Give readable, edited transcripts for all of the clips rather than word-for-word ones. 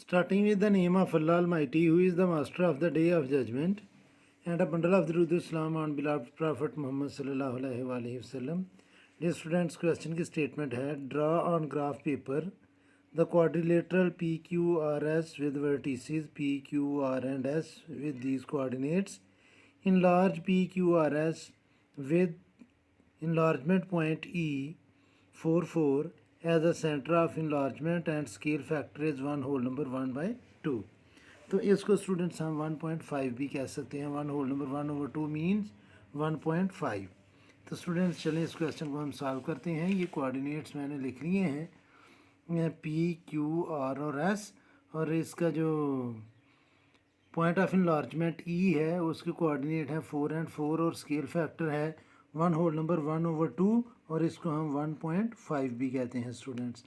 Starting with the name of Allah Almighty, who is the master of the day of judgment, and a bundle of Durud Islam on beloved Prophet Muhammad sallallahu alaihi wasallam. Dear students, question की statement है: draw on graph paper the quadrilateral PQRS with vertices PQR and S with these coordinates. Enlarge PQRS with enlargement point E44 as the center of enlargement and scale factor is 1 whole number 1/2. तो इसको students हम 1.5 भी कह सकते हैं. 1 whole number 1/2 means 1.5. तो students चलें इस क्वेश्चन को हम सॉल्व करते हैं. ये कोऑर्डिनेट्स मैंने लिख लिए हैं पी क्यू आर और एस, और इसका जो पॉइंट ऑफ इनलार्जमेंट ई है उसके कोऑर्डिनेट है 4 and 4 और स्केल फैक्टर है 1 होल नंबर 1/2 और इसको हम 1.5 भी कहते हैं स्टूडेंट्स.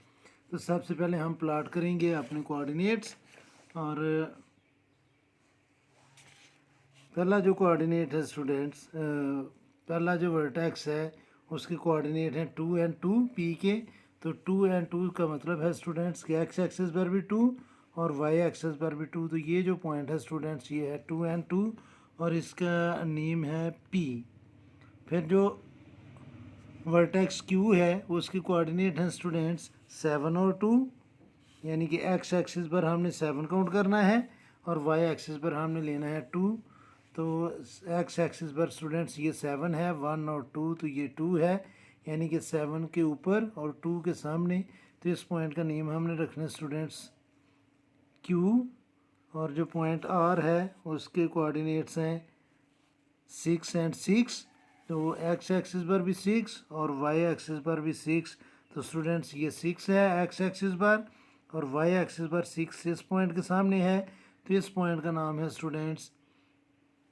तो सबसे पहले हम प्लॉट करेंगे अपने कोऑर्डिनेट्स. और पहला जो कोऑर्डिनेट है स्टूडेंट्स, पहला जो वर्टेक्स है उसके कोऑर्डिनेट हैं 2 and 2 पी के. तो 2 and 2 का मतलब है स्टूडेंट्स कि एक्स एक्सिस पर भी 2 और वाई एक्सिस पर भी 2. तो ये जो पॉइंट है स्टूडेंट्स ये है 2 and 2 और इसका नेम है पी. फिर जो वर्टेक्स क्यू है उसके कोऑर्डिनेट हैं स्टूडेंट्स 7 और 2, यानी कि एक्स एक्सिस पर हमने 7 काउंट करना है और वाई एक्सिस पर हमने लेना है 2. तो एक्स एक्सिस पर स्टूडेंट्स ये 7 है, 1 और 2 तो ये 2 है, यानी कि 7 के ऊपर और 2 के सामने. तो इस पॉइंट का नेम हमने रखना है स्टूडेंट्स क्यू. और जो पॉइंट आर है उसके कोऑर्डिनेट्स हैं 6 and 6. तो एक्स एक्सिस पर भी 6 और वाई एक्सिस पर भी 6. तो स्टूडेंट्स ये 6 है एक्स एक्सिस पर और वाई एक्सिस पर 6 इस पॉइंट के सामने है. तो इस पॉइंट का नाम है स्टूडेंट्स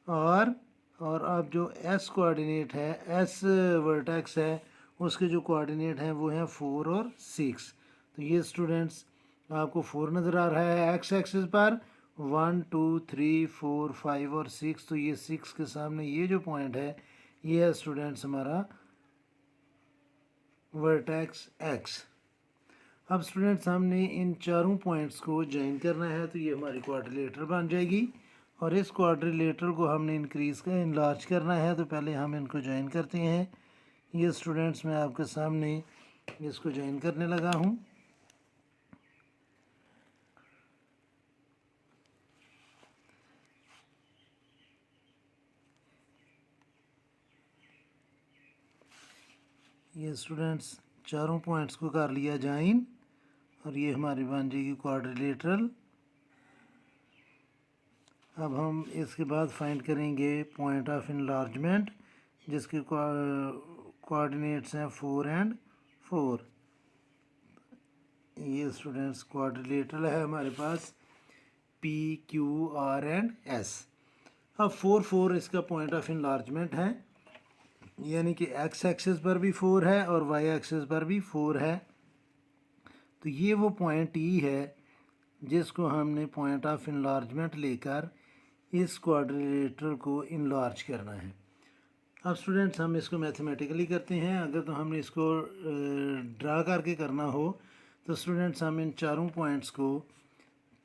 आर. और अब जो एस कोऑर्डिनेट है, एस वर्टेक्स है, उसके जो कोऑर्डिनेट हैं वो हैं 4 और 6. तो ये स्टूडेंट्स आपको 4 नज़र आ रहा है एक्स एक्सिस पर, 1 2 3 4 5 और 6. तो ये 6 के सामने ये जो पॉइंट है ये है स्टूडेंट्स हमारा वर्टेक्स एक्स. अब स्टूडेंट्स हमने इन चारों पॉइंट्स को ज्वाइन करना है तो ये हमारी क्वाड्रिलेटरल बन जाएगी. और इस क्वाड्रिलेटरल को हमने इनलार्ज करना है. तो पहले हम इनको ज्वाइन करते हैं. ये स्टूडेंट्स मैं आपके सामने इसको ज्वाइन करने लगा हूँ. ये स्टूडेंट्स चारों पॉइंट्स को कर लिया ज्वाइन और ये हमारी बन जाएगी क्वाड्रिलेटरल. अब हम इसके बाद फाइंड करेंगे पॉइंट ऑफ इनलार्जमेंट जिसके कोऑर्डिनेट्स हैं 4 and 4. ये स्टूडेंट्स क्वाड्रिलेटरल है हमारे पास P Q R and S. अब 4 4 इसका पॉइंट ऑफ इनलार्जमेंट है, यानी कि एक्स एक्सिस पर भी 4 है और वाई एक्सिस पर भी 4 है. तो ये वो पॉइंट ई है जिसको हमने पॉइंट ऑफ इनलार्जमेंट लेकर इस क्वाड्रिलेटरल को इनलार्ज करना है. अब स्टूडेंट्स हम इसको मैथमेटिकली करते हैं. अगर तो हमने इसको ड्रा करके करना हो तो स्टूडेंट्स हम इन चारों पॉइंट्स को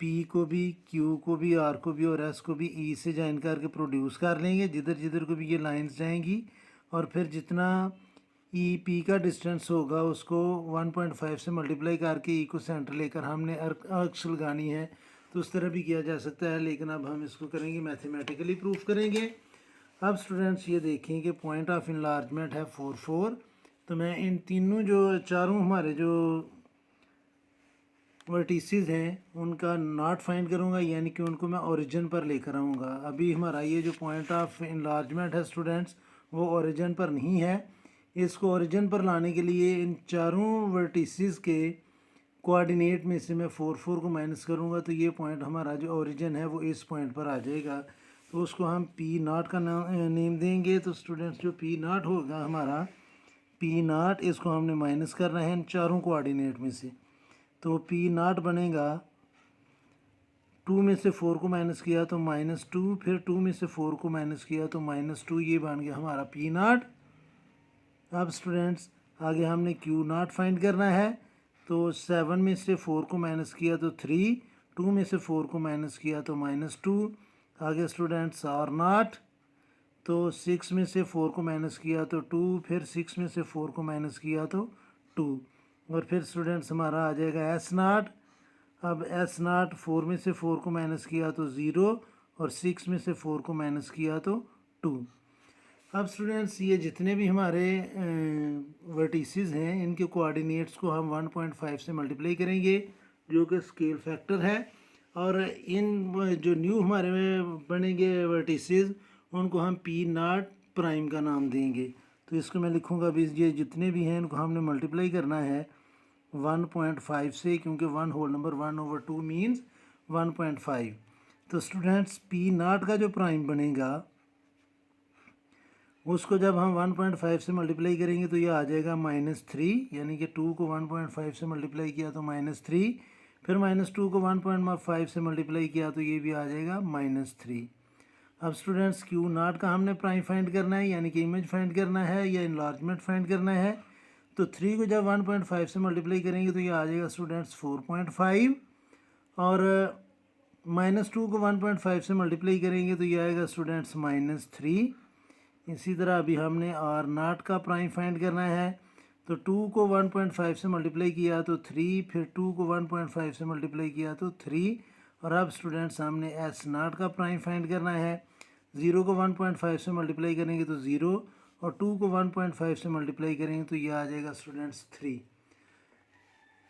पी को भी, क्यू को भी, आर को भी और एस को भी ई से ज्वाइन करके प्रोड्यूस कर लेंगे. जिधर जिधर को भी ये लाइंस जाएंगी और फिर जितना ई पी का डिस्टेंस होगा उसको 1.5 से मल्टीप्लाई करके ई को सेंटर लेकर हमने आर्क्स लगानी है. तो उस तरह भी किया जा सकता है, लेकिन अब हम इसको करेंगे मैथमेटिकली प्रूफ करेंगे. अब स्टूडेंट्स ये देखें कि पॉइंट ऑफ इनलार्जमेंट है 4 4. तो मैं इन तीनों जो चारों हमारे जो वर्टिसेस हैं उनका नॉट फाइंड करूंगा, यानी कि उनको मैं ओरिजिन पर लेकर आऊँगा. अभी हमारा ये जो पॉइंट ऑफ इनलार्जमेंट है स्टूडेंट्स वो ओरिजिन पर नहीं है. इसको ओरिजिन पर लाने के लिए इन चारों वर्टिसेस के कोऑर्डिनेट में से मैं 4 4 को माइनस करूँगा. तो ये पॉइंट हमारा जो ओरिजिन है वो इस पॉइंट पर आ जाएगा. तो उसको हम पी नॉट का नेम देंगे. तो स्टूडेंट्स जो पी नॉट होगा हमारा पी नॉट, इसको हमने माइनस करना है इन चारों कोऑर्डिनेट में से. तो पी नॉट बनेगा 2 में से 4 को माइनस किया तो -2, फिर 2 में से 4 को माइनस किया तो -2. ये बन गया हमारा पी नॉट. अब स्टूडेंट्स आगे हमने क्यू नॉट फाइंड करना है. तो 7 में से 4 को माइनस किया तो 3, 2 में से 4 को माइनस किया तो -2। आगे स्टूडेंट्स आर नॉट, तो 6 में से 4 को माइनस किया तो 2, फिर 6 में से 4 को माइनस किया तो 2, और फिर स्टूडेंट्स हमारा आ जाएगा एस नॉट। अब एस नॉट 4 में से 4 को माइनस किया तो 0, और 6 में से 4 को माइनस किया तो 2। अब स्टूडेंट्स ये जितने भी हमारे वर्टिसेस हैं इनके कोऑर्डिनेट्स को हम 1.5 से मल्टीप्लाई करेंगे, जो कि स्केल फैक्टर है, और इन जो न्यू हमारे में बनेंगे वर्टिसेस उनको हम पी नॉट प्राइम का नाम देंगे। तो इसको मैं लिखूँगा अभी, ये जितने भी हैं इनको हमने मल्टीप्लाई करना है 1.5 से, क्योंकि 1 होल नंबर 1/2 मीन्स 1.5। तो स्टूडेंट्स पी नॉट का जो प्राइम बनेगा उसको जब हम 1.5 से मल्टीप्लाई करेंगे तो ये आ जाएगा -3, यानी कि 2 को 1.5 से मल्टीप्लाई किया तो -3, फिर -2 को 1.5 से मल्टीप्लाई किया तो ये भी आ जाएगा -3। अब स्टूडेंट्स क्यू नॉट का हमने प्राइम फाइंड करना है, यानी कि इमेज फाइंड करना है या इनलार्जमेंट फाइंड करना है। तो 3 को जब 1.5 से मल्टीप्लाई करेंगे तो ये आ जाएगा स्टूडेंट्स 4.5, और -2 को 1.5 से मल्टीप्लाई करेंगे तो ये आएगा स्टूडेंट्स -3। इसी तरह अभी हमने आर नॉट का प्राइम फाइंड करना है, तो 2 को 1.5 से मल्टीप्लाई किया तो 3, फिर 2 को 1.5 से मल्टीप्लाई किया तो 3, और अब स्टूडेंट्स हमने एस नॉट का प्राइम फाइंड करना है। 0 को 1.5 से मल्टीप्लाई करेंगे तो 0, और 2 को 1.5 से मल्टीप्लाई करेंगे तो ये आ जाएगा स्टूडेंट्स 3।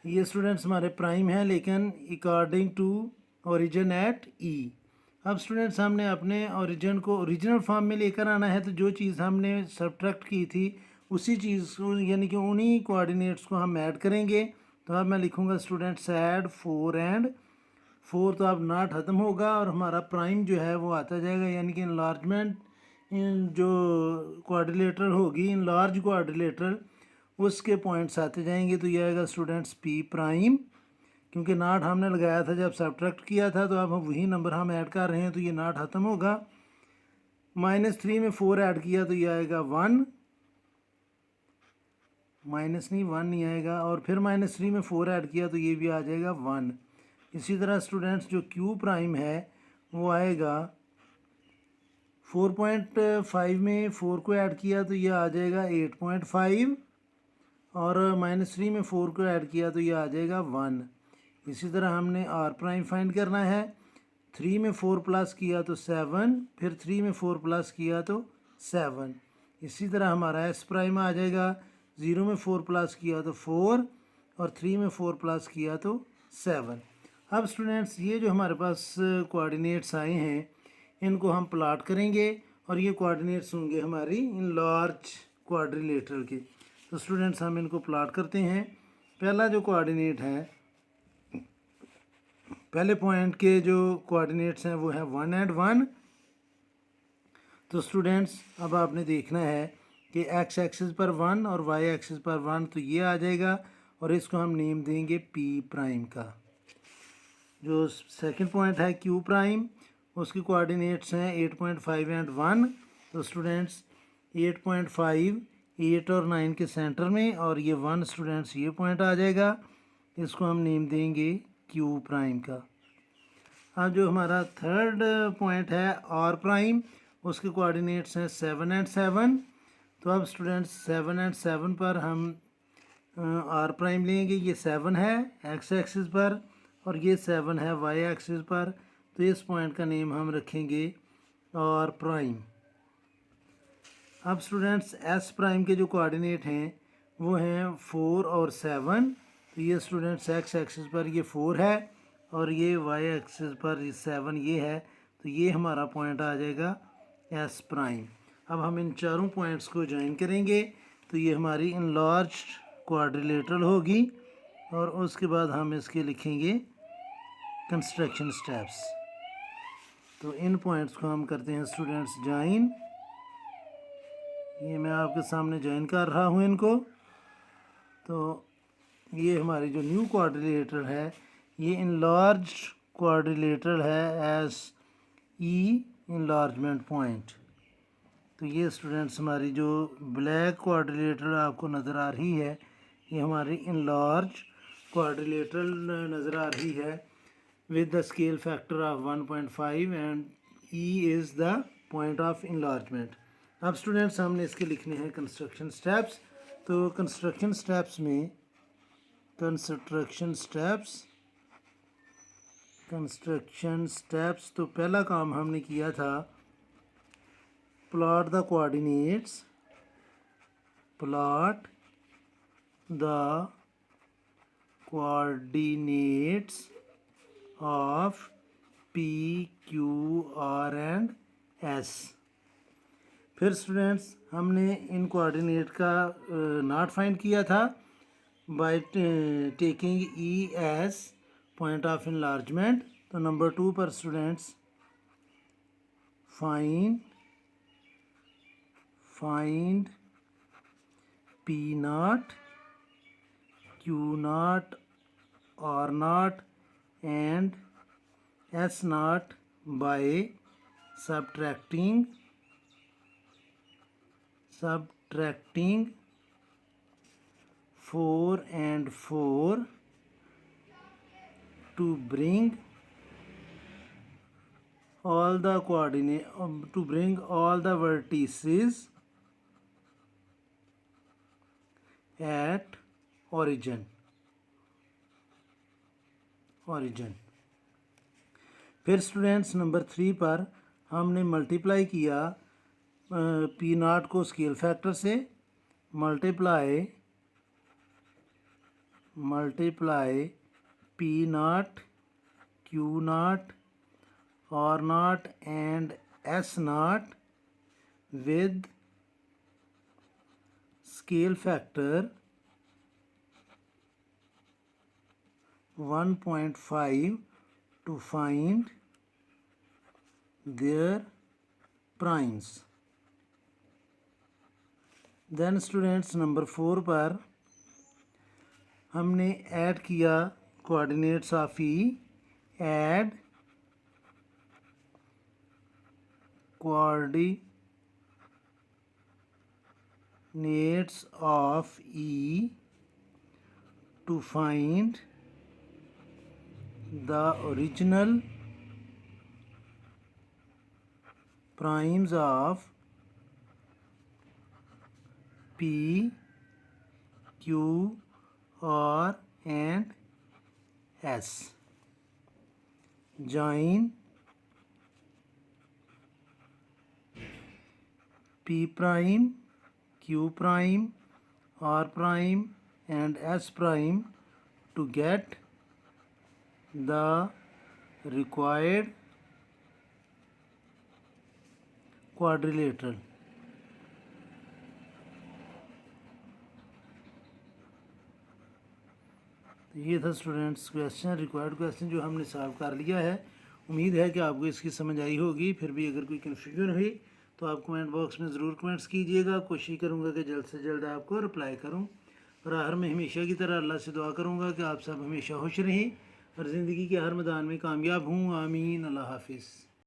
ये स्टूडेंट्स हमारे प्राइम है, लेकिन अकॉर्डिंग टू ओरिजिन एट ई। अब स्टूडेंट्स हमने अपने ओरिजिन को ओरिजिनल फॉर्म में लेकर आना है, तो जो चीज़ हमने सब्ट्रैक्ट की थी उसी चीज़ को, यानी कि उन्हीं कोऑर्डिनेट्स को हम ऐड करेंगे। तो अब मैं लिखूँगा स्टूडेंट्स ऐड 4 एंड 4, तो अब नॉट ख़त्म होगा और हमारा प्राइम जो है वो आता जाएगा, यानी कि इनलार्जमेंट जो क्वाड्रिलेटरल होगी, इनलार्ज क्वाड्रिलेटरल, उसके पॉइंट्स आते जाएंगे। तो ये आएगा स्टूडेंट्स पी प्राइम, क्योंकि नॉट हमने लगाया था जब सब्ट्रैक्ट किया था, तो अब हम वही नंबर हम ऐड कर रहे हैं, तो ये नॉट ख़त्म होगा। -3 में 4 ऐड किया तो ये आएगा 1, माइनस नहीं 1 नहीं आएगा, और फिर -3 में 4 ऐड किया तो ये भी आ जाएगा 1। इसी तरह स्टूडेंट्स जो क्यू प्राइम है वो आएगा 4.5 में 4 को ऐड किया तो ये आ जाएगा 8.5, और -3 में 4 को ऐड किया तो ये आ जाएगा 1। इसी तरह हमने आर प्राइम फाइंड करना है। 3 में 4 प्लस किया तो 7, फिर 3 में 4 प्लस किया तो 7। इसी तरह हमारा एस प्राइम आ जाएगा। 0 में 4 प्लस किया तो 4, और 3 में 4 प्लस किया तो 7। अब स्टूडेंट्स ये जो हमारे पास कोऑर्डिनेट्स आए हैं इनको हम प्लॉट करेंगे, और ये कोऑर्डिनेट्स होंगे हमारी इन लार्ज क्वाड्रिलेटरल के। तो स्टूडेंट्स हम इनको प्लॉट करते हैं। पहला जो कोऑर्डिनेट है, पहले पॉइंट के जो कोऑर्डिनेट्स हैं वो है 1 एंड 1। तो स्टूडेंट्स अब आपने देखना है कि एक्स एक्सिस पर 1 और वाई एक्सिस पर 1, तो ये आ जाएगा, और इसको हम नेम देंगे पी प्राइम का। जो सेकंड पॉइंट है क्यू प्राइम, उसके कोऑर्डिनेट्स हैं 8.5 एंड 1। तो स्टूडेंट्स 8.5 8 और 9 के सेंटर में, और ये 1 स्टूडेंट्स ये पॉइंट आ जाएगा, इसको हम नेम देंगे क्यू प्राइम का। अब जो हमारा थर्ड पॉइंट है आर प्राइम, उसके कोऑर्डिनेट्स हैं 7 एंड 7। तो अब स्टूडेंट्स 7 एंड 7 पर हम आर प्राइम लेंगे। ये 7 है एक्स एक्सिस पर, और ये 7 है वाई एक्सिस पर। तो इस पॉइंट का नेम हम रखेंगे आर प्राइम। अब स्टूडेंट्स एस प्राइम के जो कोऑर्डिनेट हैं वो हैं 4 और 7। तो ये स्टूडेंट्स एक्स एक्सिस पर ये 4 है, और ये वाई एक्सिस पर 7 ये है। तो ये हमारा पॉइंट आ जाएगा एस प्राइम। अब हम इन चारों पॉइंट्स को ज्वाइन करेंगे तो ये हमारी इनलार्ज क्वाड्रिलेटरल होगी, और उसके बाद हम इसके लिखेंगे कंस्ट्रक्शन स्टेप्स। तो इन पॉइंट्स को हम करते हैं स्टूडेंट्स ज्वाइन। ये मैं आपके सामने ज्वाइन कर रहा हूँ इनको। तो ये हमारी जो न्यू क्वाड्रिलेटरल है ये इनलार्ज क्वाड्रिलेटरल है एस ई इनलार्जमेंट पॉइंट। तो ये स्टूडेंट्स हमारी जो ब्लैक क्वाड्रिलेटरल आपको नज़र आ रही है ये हमारी इनलार्ज क्वाड्रिलेटरल नज़र आ रही है। with the scale factor of 1.5 and E is the point of enlargement. अब स्टूडेंट्स हमने इसके लिखने हैं कंस्ट्रक्शन स्टेप्स। तो कंस्ट्रक्शन स्टेप्स तो पहला काम हमने किया था plot the coordinates of P, Q, R and S। फिर स्टूडेंट्स हमने इन कोऑर्डिनेट का नॉट फाइंड किया था by taking E as point of enlargement. तो नंबर 2 पर students find P naught, Q naught, R naught and S naught by subtracting 4 and 4 to bring all the vertices at origin। फिर students number 3 पर हमने multiply किया P naught को scale factor से, multiply P naught, Q naught, R naught and S naught with scale factor 1.5 to find their primes। Then students number 4 पर हमने add किया coordinates of E, add coordinates of E to find the original primes of P, Q, R and S। Join P prime, Q prime, R prime and S prime to get the required quadrilateral। ये था students required question जो हमने solve कर लिया है। उम्मीद है कि आपको इसकी समझ आई होगी। फिर भी अगर कोई कन्फ्यूजन हुई तो आप कमेंट बॉक्स में ज़रूर कमेंट्स कीजिएगा। कोशिश करूँगा कि जल्द से जल्द आपको रिप्लाई करूँ। और आखिर में हमेशा की तरह अल्लाह से दुआ करूँगा कि आप सब हमेशा खुश रहें और ज़िंदगी के हर मैदान में कामयाब हूँ। आमीन। अल्लाह हाफिज़।